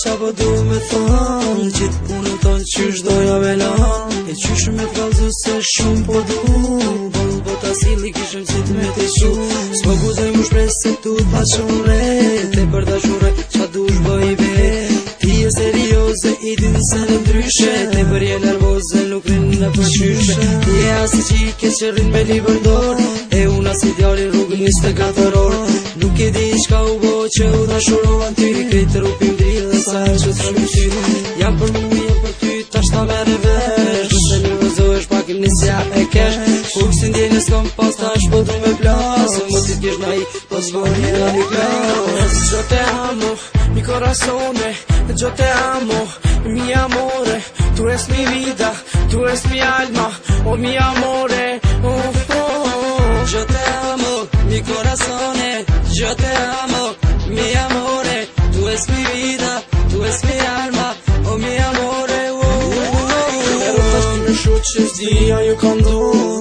qa po du me thonë, qitë punën tonë qysh doja me lanë, e qysh me t'kallzu se shumë po du, po t'asili kishëm qitë me t'i shu, s'po guzoj mu shprej se tu t'pa shumë re, te për t'a shure qa dush bëj be, ti e serioze i din se në ndryshe, te për je nervoze nuk rinë në përqyshe, ti e asi qike që rinë me libër dorë, e unë asi djali rrugë 24 orë, nuk e di shka u bo që u dashurovan ty, krejtë rupim dri dhe sa e që të ty, jam për mu, jam për ty, tash ta mere vesh, nëse një vëzohesh pak im nisja e kesh, kur kësi ndjenje s'kom pas tash po du me plasë, më ti t'kesh na i, po s'bon jena një klasë. Yo te amo, mi corazone, yo te amo, mi amore, tu es mi vida, tu es mi alma, oh mi amore, oh, oh, oh. Yo te amo, mi corazone, yo te amo, mi amore, tu es mi vida, tu es mi alma, oh mi amore, oh, oh, oh. Ero tash ti me shu që zdia ju ka ndu,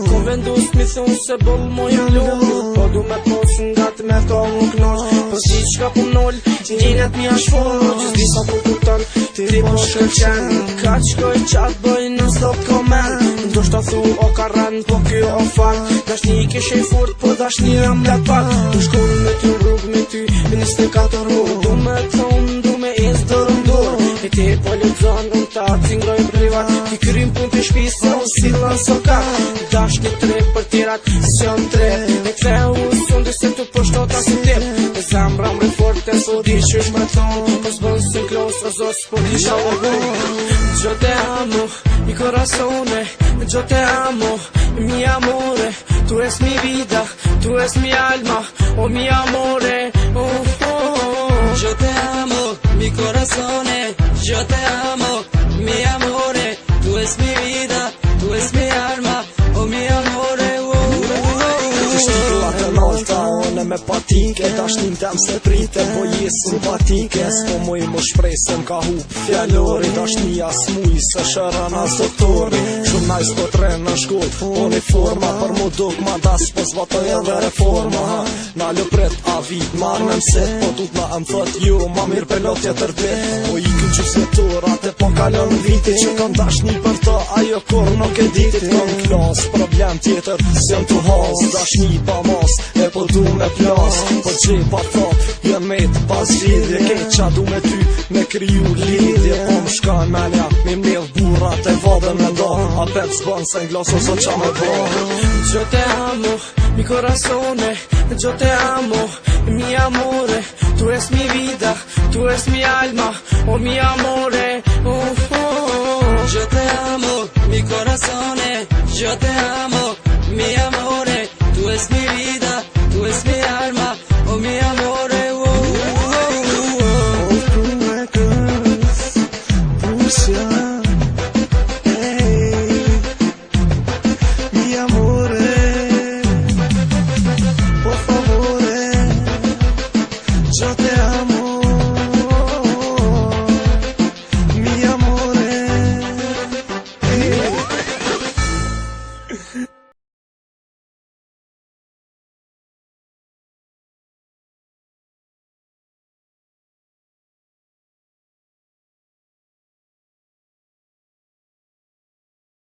kom vendus mi thun se boll moj lu, po du me pos nga të me to më knosh, po si qka po m'noll, njënët mi ashtë fol, gjës disa po kuptan, ti ri po shkërqen, ka qkoj qatë bëj në stop komen, ndoshta thu o karran, po kjo o fan, dash një kishe i furt, po dash një jam lepat, du shkollë me ty rrug me ty, me 24 orë, du me thonë, du me iz dorë m'dorë, e ti po lëdzon, unë ta cingroj privat, ti krym pun të shpisë, se unë silan sokat, dash një tre për tirat, si janë tre, e kre u sundi se tu për shtota si tip, e zambra mre fort, e so di qysh me thonë, po s'bën se n'klos, o zos, po di qa o gun. Yo te amo, mi corazone, yo te amo, mi amore, tu es mi vida, tu es mi alma, oh mi amore, oh, oh, oh. Yo te amo, mi corazone, yo te amo, mi amore, tu es mi vida, tu es mi alma, oh mi amore, oh, oh, oh. One me patike, dashnin tem se prite, po jes simpatike, s'po muj më shprej se m'ka hu fjallori, dashnia s'muj se shëran as doktori, shumë najs po tren në shkoll, uniforma, për mu duk ma das, po s'batoj edhe reforma, na lëpret a vit, marrë me mset, po tut na më thot ju, ma mirë pelot tjetër vet, po i kën që svetorat, e po kalon viti, që kam dashni për ta, ajo kur nuk e ditit, kom klas, problem tjetër, s'jam tu has, dashni pa mas, e po du me plas, po që pa thot, jën me të pas lidhje, kejt qa du me ty, me kriju lidhje, po më shkaj menja, mi mledh burrat e vadën me nda, a pep s'ban se n'glas ose qa me ba. Yo te amo, mi corazone, yo te amo, mi amore, tu es mi vida, tu es mi alma, oh mi amore, oh, oh, oh. Yo te amo, mi corazone, yo te amo, mi amore, tu es mi vida.